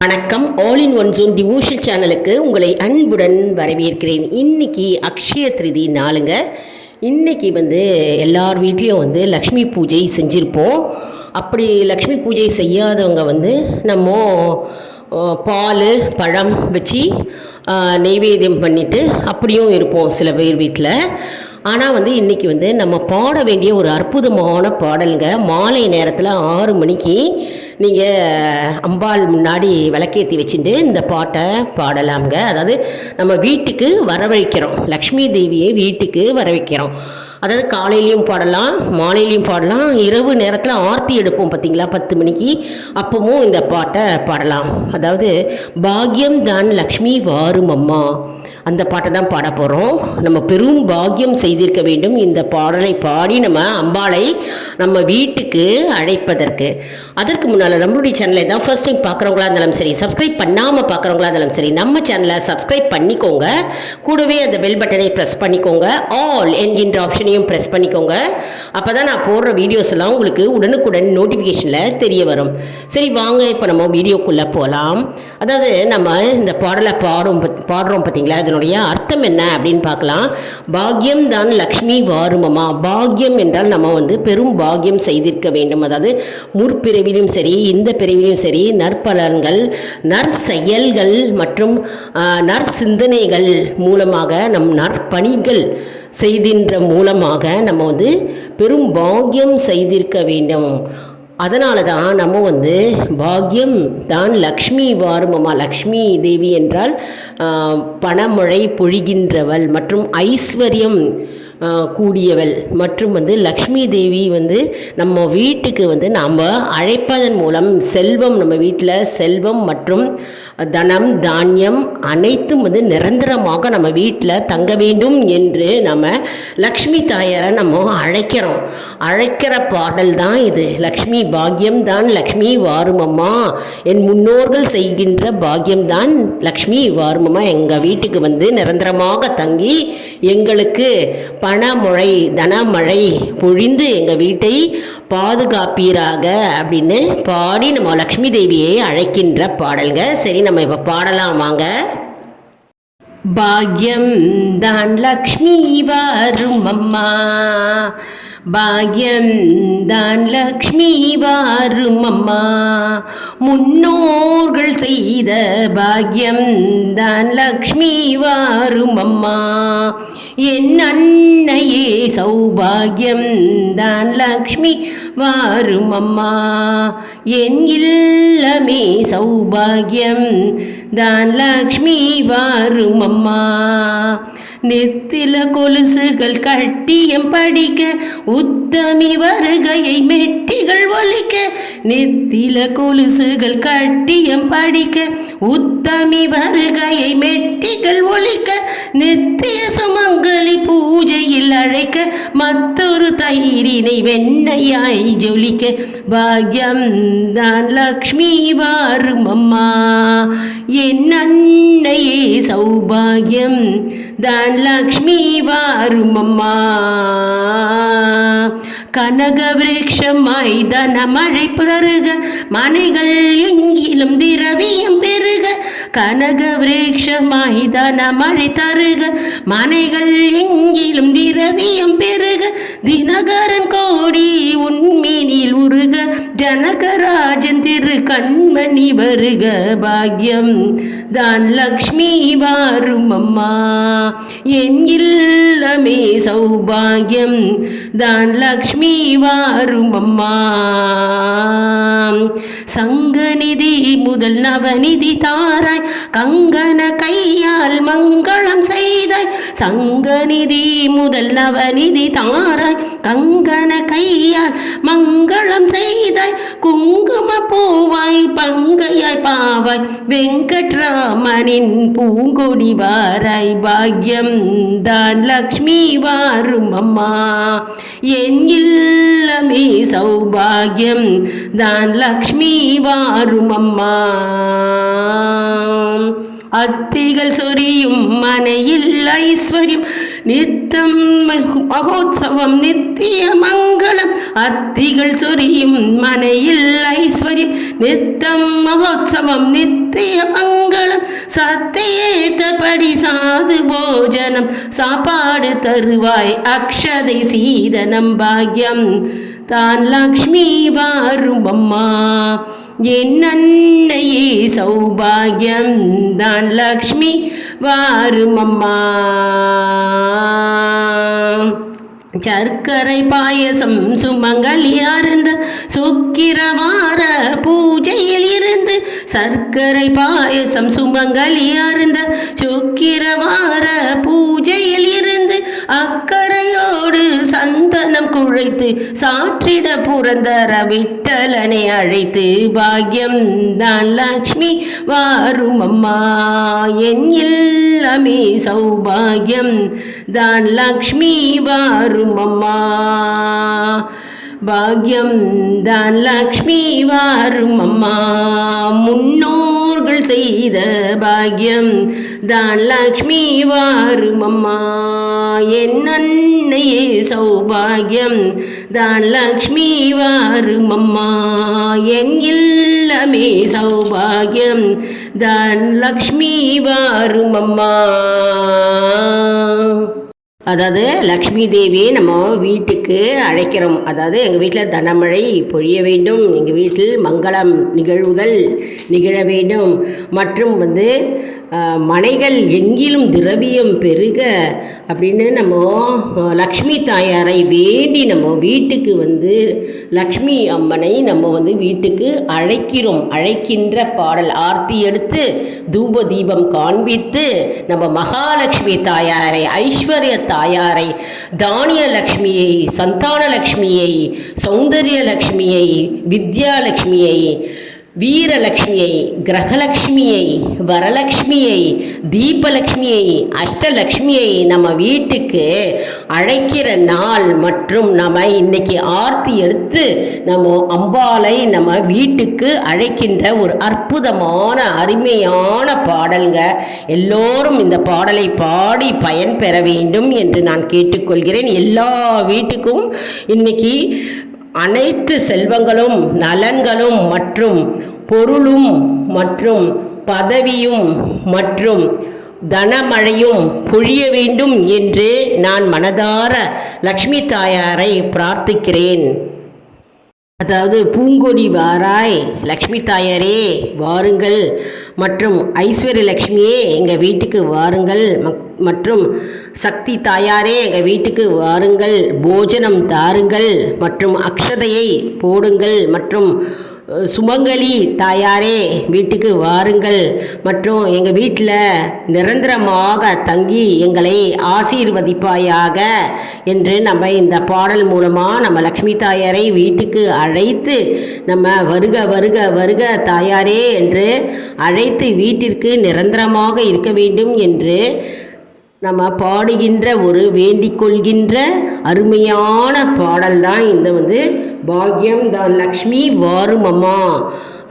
வணக்கம். All in one zone devotion சேனலுக்கு உங்களை அன்புடன் வரவேற்கிறேன். இன்னைக்கு அக்ஷய திருதி நாளுங்க. இன்னைக்கு எல்லார் வீட்லேயும் லக்ஷ்மி பூஜை செஞ்சுருப்போம். அப்படி லக்ஷ்மி பூஜை செய்யாதவங்க நம்ம பால் பழம் வச்சு நெய்வேத்தியம் பண்ணிவிட்டு அப்படியும் இருப்போம் சில பேர் வீட்டில். ஆனால் இன்றைக்கி நம்ம பாட வேண்டிய ஒரு அற்புதமான பாடலுங்க. மாலை நேரத்தில் 6 மணிக்கு நீங்கள் அம்பாள் முன்னாடி விளக்கேற்றி வச்சுட்டு இந்த பாட்டை பாடலாம்ங்க. அதாவது நம்ம வீட்டுக்கு வரவழைக்கிறோம், லக்ஷ்மி தேவியை வீட்டுக்கு வரவைக்கிறோம். அதாவது காலையிலையும் பாடலாம், மாலையிலையும் பாடலாம், இரவு நேரத்தில் ஆர்த்தி எடுப்போம் பார்த்திங்களா 10 மணிக்கு, அப்பவும் இந்த பாட்டை பாடலாம். அதாவது பாக்யம் தான் லக்ஷ்மி வாரும் அம்மா, அந்த பாட்டை தான் பாட போகிறோம். நம்ம பெரும் பாக்கியம் செய்திருக்க வேண்டும் இந்த பாடலை பாடி நம்ம அம்பாளை நம்ம வீட்டுக்கு அழைப்பதற்கு. அதற்கு முன்னால் நம்மளுடைய சேனலை தான் ஃபர்ஸ்ட் டைம் பார்க்குறவங்களா இருந்தாலும் சரி, சப்ஸ்கிரைப் பண்ணாமல் பார்க்குறவங்களா இருந்தாலும் சரி, நம்ம சேனலை சப்ஸ்கிரைப் பண்ணிக்கோங்க. கூடவே அந்த பெல் பட்டனை ப்ரெஸ் பண்ணிக்கோங்க, ஆல் என்கின்ற ஆப்ஷனையும் ப்ரெஸ் பண்ணிக்கோங்க. அப்போ தான் நான் போடுற வீடியோஸ் எல்லாம் உங்களுக்கு உடனுக்குடன் நோட்டிஃபிகேஷனில் தெரிய வரும். சரி வாங்க, இப்போ நம்ம வீடியோக்குள்ளே போகலாம். அதாவது நம்ம இந்த பாடலை பாடுறோம் பார்த்தீங்களா, இதனுடைய அர்த்தம் என்ன அப்படின்னு பார்க்கலாம். பாக்யம் தான் லக்ஷ்மி வாருமம்மா. பாக்யம் என்றால் நம்ம பெரும் பாக்யம் செய்திருக்க வேண்டும். அதாவது முற்பிறவிலும் சரி இந்த பிறவிலும் சரி நற்பலன்கள், நற்செயல்கள் மற்றும் நற்சிந்தனைகள் மூலமாக நம் நற்பணிகள் செய்தின்ற மூலமாக நம்ம பெரும் பாக்யம் செய்திருக்க வேண்டும். அதனால தான் நம்ம பாக்யம் தான் லக்ஷ்மி வாருமம்மா. லக்ஷ்மி தேவி என்றால் பணமழை பொழிகின்றவள் மற்றும் ஐஸ்வர்யம் கூடியவள் மற்றும் லக்ஷ்மி தேவி நம்ம வீட்டுக்கு நாம் அழைப்பதன் மூலம் செல்வம், நம்ம வீட்டில் செல்வம் மற்றும் தனம் தானியம் அனைத்தும் நிரந்தரமாக நம்ம வீட்டில் தங்க வேண்டும் என்று நம்ம லக்ஷ்மி தாயாரை நம்ம அழைக்கிற பாடல் தான் இது. லக்ஷ்மி பாக்யம் தான் லக்ஷ்மி வாருமம்மா, என் முன்னோர்கள் செய்கின்ற பாக்யம் தான் லக்ஷ்மி வாருமம்மா. எங்கள் வீட்டுக்கு நிரந்தரமாக தங்கி எங்களுக்கு பணமழை தனமழை பொழிந்து எங்கள் வீட்டை பாதுகாப்பீராக அப்படின்னு பாடி நம்ம லக்ஷ்மி தேவியை அழைக்கின்ற பாடல்ங்க. சரி, நம்ம இப்போ பாடலாம் வாங்க. பாக்யம் தான் லக்ஷ்மி வாரும் அம்மா, பாக்யம் தான் லக்ஷ்மி வாரும் அம்மா, முன்னோர்கள் செய்த பாக்யம் தான் லக்ஷ்மி வாரும் அம்மா, என் அன்னையே சௌபாகியம் தான் லக்ஷ்மி வாரும் அம்மா, என் இல்லமே சௌபாகியம் தான் லக்ஷ்மி வாரும் அம்மா, நெத்தில கொலுசுகள் கட்டியம் படிக்க உத்தமி வருகையை மெட்டிகள் ஒலிக்க, நெத்தில கொலுசுகள் கட்டியம் படிக்க உத்தமி வருகையை மெட்டிகள் ஒலிக்க, நித்திய சுமங்கலி பூஜையில் அழைக்க மற்றொரு தயிரினை வெண்ணையாய் ஜொலிக்க, பாக்யம் தான் லக்ஷ்மி வாரும் அம்மா, என் அன்னையே சௌபாகியம் தான் லக்ஷ்மி வாரும் அம்மா, கனக விருட்சமாய் தனமழை தருக மனைகள் எங்கிலும் திரவியம் பெருக, கனக விருட்சமாய் தனமழை தருக மனைகள் எங்கிலும் திரவியம் பெருக, தினகரன் கோடி உன்மீனில் உருக ஜனகராஜன் திரு கண்மணி வருக, பாக்யம் தான் லக்ஷ்மி வாரும் அம்மா, என் இல்லமே சௌபாகியம் தான் லக்ஷ்மி வாரும் அம்மா, சங்கநிதி முதல் நவநிதி தாராய் கங்கன கையால் மங்களம் செய்தாய், சங்கநிதி முதல் நவநிதி தாராய் கங்கன கையால் மங்களம் செய்தாய், குங்கும பூவாய் பங்கையாய் பாவாய் வெங்கட்ராமனின் பூங்கொடி வாராய், பாக்யம் தான் லக்ஷ்மி வாரும் அம்மா, என் இல்லமே சௌபாகியம் தான் லக்ஷ்மி வாரும் அம்மா, அத்திகள் சொரியும் மனையில் ஐஸ்வர்யம் நித்தம் மகோத்சவம் நித்திய மங்களம் அத்திகள் சொரியும் மனையில் ஐஸ்வர்யம் நித்தம் மகோத்சவம் நித்திய மங்களம் சத்தையேத்தபடி சாது போஜனம் சாப்பாடு தருவாய் அக்ஷதை சீதனம் பாக்யம் தான் லக்ஷ்மி வாரும் அம்மா என் அன்னையே சௌபாகியம் தான் லக்ஷ்மி வாரும் அம்மா சர்க்கரை பாயசம் சுமங்கலி அருந்த சுக்கிரவார பூஜையில் இருந்து சர்க்கரை பாயசம் சுமங்கலி அருந்த சுக்கிரவார பூஜையில் இருந்து அக்கறையோடு சந்தனம் குழைத்து சாற்றிட புரந்தர விட்டலனை அழைத்து பாக்யம் தான் லக்ஷ்மி வாரும் அம்மா என் இல்லமே சௌபாகியம் தான் லக்ஷ்மி வாரும் அம்மா பாக்யம் தான் லக்ஷ்மி வாரும் அம்மா முன்னோர்கள் செய்த பாக்யம் தான் லக்ஷ்மி வாரும் அம்மா என் அன்னையே சௌபாகியம் தான் லக்ஷ்மி வாரும் அம்மா என் இல்லமே சௌபாகியம் தான் லக்ஷ்மி வாரும் அம்மா. அதாவது லக்ஷ்மி தேவியை நம்ம வீட்டுக்கு அழைக்கிறோம். அதாவது எங்கள் வீட்டில் தனமழை பொழிய வேண்டும், எங்கள் வீட்டில் மங்களம் நிகழ்வுகள் நிகழ வேண்டும் மற்றும் மனைகள் எங்கிலும் திரவியம் பெருக அப்படின்னு நம்ம லக்ஷ்மி தாயாரை வேண்டி நம்ம வீட்டுக்கு லக்ஷ்மி அம்மனை நம்ம வீட்டுக்கு அழைக்கிறோம். அழைக்கின்ற பாடல் ஆர்த்தி எடுத்து தூப தீபம் காண்பித்து நம்ம மகாலட்சுமி தாயாரை, ஐஸ்வர்ய தாயாரை, தானிய லக்ஷ்மியை, சந்தான லக்ஷ்மியை, சௌந்தர்ய லக்ஷ்மியை, வித்யாலக்ஷ்மியை, வீரலக்ஷ்மியை, கிரகலக்ஷ்மியை, வரலக்ஷ்மியை, தீபலக்ஷ்மியை, அஷ்டலக்ஷ்மியை நம்ம வீட்டுக்கு அழைக்கிற நாள் மற்றும் நம்ம இன்னைக்கு ஆர்த்தி எடுத்து நம்ம அம்பாளை நம்ம வீட்டுக்கு அழைக்கின்ற ஒரு அற்புதமான அருமையான பாடல்ங்க. எல்லோரும் இந்த பாடலை பாடி பயன் பெற வேண்டும் என்று நான் கேட்டுக்கொள்கிறேன். எல்லா வீட்டுக்கும் இன்னைக்கு அனைத்து செல்வங்களும் நலன்களும் மற்றும் பொருளும் மற்றும் பதவியும் மற்றும் தனமழையும் பொழிய வேண்டும் என்று நான் மனதார லக்ஷ்மி தாயாரை பிரார்த்திக்கிறேன். அதாவது பூங்கொடி வாராய் லக்ஷ்மி தாயாரே வாருங்கள் மற்றும் ஐஸ்வர்ய லக்ஷ்மியே எங்கள் வீட்டுக்கு வாருங்கள் மற்றும் சக்தி தாயாரே எங்கள் வீட்டுக்கு வாருங்கள், போஜனம் தாருங்கள் மற்றும் அக்ஷதையை போடுங்கள் மற்றும் சுமங்கலி தாயாரே வீட்டுக்கு வாருங்கள் மற்றும் எங்கள் வீட்டில் நிரந்தரமாக தங்கி எங்களை ஆசீர்வதிப்பாயாக என்று நம்ம இந்த பாடல் மூலமாக நம்ம லக்ஷ்மி தாயாரை வீட்டுக்கு அழைத்து நம்ம வருக வருக வருக தாயாரே என்று அழைத்து வீட்டிற்கு நிரந்தரமாக இருக்க வேண்டும் என்று நம்ம பாடுகின்ற ஒரு வேண்டிக் கொள்கின்ற அருமையான பாடல் தான் இந்த பாக்யம் தான் லக்ஷ்மி வாரும் அம்மா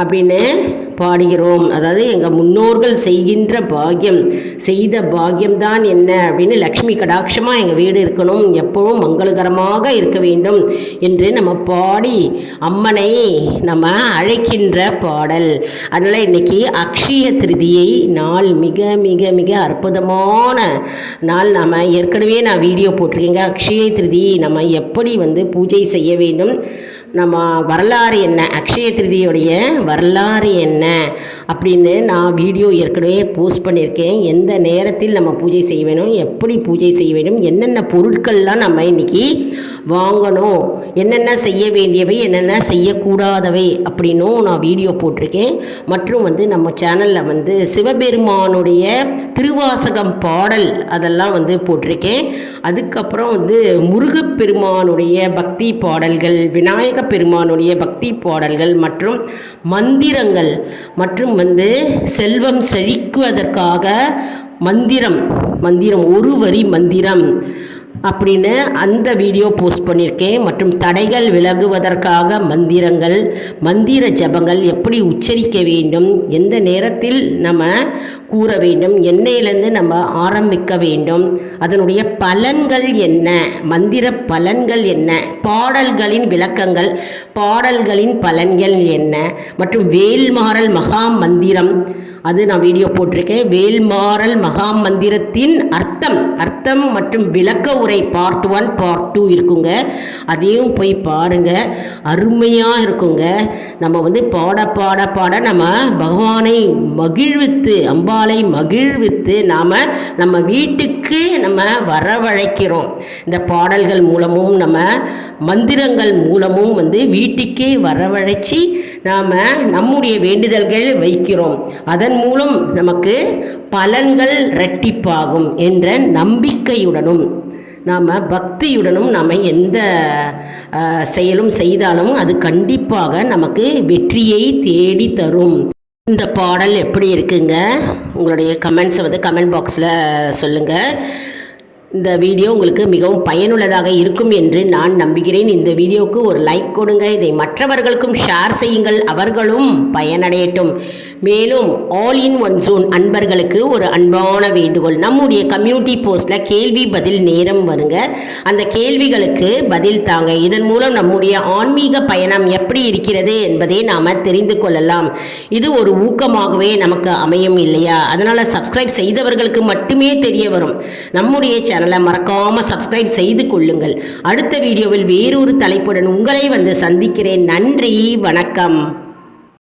அப்படின்னு பாடுகிறோம். அதாவது எங்கள் முன்னோர்கள் செய்கின்ற பாக்கியம், செய்த பாக்கியம்தான் என்ன அப்படின்னு லக்ஷ்மி கடாட்சமாக எங்கள் வீடு இருக்கணும், எப்பவும் மங்களகரமாக இருக்க வேண்டும் என்று நம்ம பாடி அம்மனை நம்ம அழைக்கின்ற பாடல். அதனால் இன்றைக்கி அக்ஷய திருதியை நாள் மிக மிக மிக அற்புதமான நாள். நம்ம ஏற்கனவே நான் வீடியோ போட்டிருக்கேங்க. அக்ஷய திருதி நம்ம எப்படி பூஜை செய்ய வேண்டும், நம்ம வரலாறு என்ன, அக்ஷய திருதியுடைய வரலாறு என்ன அப்படின்னு நான் வீடியோ ஏற்கனவே போஸ்ட் பண்ணியிருக்கேன். எந்த நேரத்தில் நம்ம பூஜை செய்ய வேணும், எப்படி பூஜை செய்ய வேண்டும், என்னென்ன பொருட்கள்லாம் நம்ம இன்றைக்கி வாங்கணும், என்னென்ன செய்ய வேண்டியவை என்னென்ன செய்யக்கூடாதவை அப்படின்னும் நான் வீடியோ போட்டிருக்கேன். மற்றும் நம்ம சேனலில் சிவபெருமானுடைய திருவாசகம் பாடல் அதெல்லாம் போட்டிருக்கேன். அதுக்கப்புறம் முருகப்பெருமானுடைய பக்தி பாடல்கள், விநாயக பெருமானுடைய பக்தி பாடல்கள் மற்றும் மந்திரங்கள் மற்றும் செல்வம் செழிக்குவதற்காக மந்திரம் ஒரு வரி மந்திரம் அப்படின்னு அந்த வீடியோ போஸ்ட் பண்ணியிருக்கேன். மற்றும் தடைகள் விலகுவதற்காக மந்திரங்கள், மந்திர ஜபங்கள் எப்படி உச்சரிக்க வேண்டும், எந்த நேரத்தில் நம்ம கூற வேண்டும், என்னையிலேருந்து நம்ம ஆரம்பிக்க வேண்டும், அதனுடைய பலன்கள் என்ன, மந்திர பலன்கள் என்ன, பாடல்களின் விளக்கங்கள், பாடல்களின் பலன்கள் என்ன, மற்றும் வேல்மாறல் மகா மந்திரம் அது நான் வீடியோ போட்டிருக்கேன். வேல்மாறல் மகா மந்திரத்தின் அர்த்தம் மற்றும் விளக்க உரை பார்ட் 1 பார்ட் 2 இருக்குங்க. அதையும் போய் பாருங்கள், அருமையாக இருக்குங்க. நம்ம பாட பாட பாட நம்ம பகவானை மகிழ்வித்து, அம்பாளை மகிழ்வித்து நாம் நம்ம வீட்டுக்கு நம்ம வரவழைக்கிறோம். இந்த பாடல்கள் மூலமும் நம்ம மந்திரங்கள் மூலமும் வீட்டுக்கே வரவழைச்சி நாம் நம்முடைய வேண்டுதல்கள் வைக்கிறோம். அதன் மூலம் நமக்கு பலன்கள் இரட்டிப்பாகும் என்ற நம்பிக்கையுடனும் நாம் பக்தியுடனும் நாம் எந்த செயலும் செய்தாலும் அது கண்டிப்பாக நமக்கு வெற்றியை தேடி தரும். இந்த பாடல் எப்படி இருக்குங்க? உங்களுடைய கமெண்ட்ஸை கமெண்ட் பாக்ஸில் சொல்லுங்கள். இந்த வீடியோ உங்களுக்கு மிகவும் பயனுள்ளதாக இருக்கும் என்று நான் நம்புகிறேன். இந்த வீடியோவுக்கு ஒரு லைக் கொடுங்க, இதை மற்றவர்களுக்கும் ஷேர் செய்யுங்கள், அவர்களும் பயனடையட்டும். மேலும் ஆல் இன் ஒன் ஜோன் அன்பர்களுக்கு ஒரு அன்பான வேண்டுகோள், நம்முடைய கம்யூனிட்டி போஸ்ட்டில் கேள்வி பதில் நேரம் வருங்க. அந்த கேள்விகளுக்கு பதில் தாங்க. இதன் மூலம் நம்முடைய ஆன்மீக பயணம் எப்படி இருக்கிறது என்பதை நாம் தெரிந்து கொள்ளலாம். இது ஒரு ஊக்கமாகவே நமக்கு அமையும் இல்லையா? அதனால் சப்ஸ்கிரைப் செய்தவர்களுக்கு மட்டுமே தெரிய வரும். நம்முடைய சேனலை மறக்காமல் சப்ஸ்கிரைப் செய்து கொள்ளுங்கள். அடுத்த வீடியோவில் வேறொரு தலைப்புடன் உங்களை சந்திக்கிறேன். நன்றி, வணக்கம்.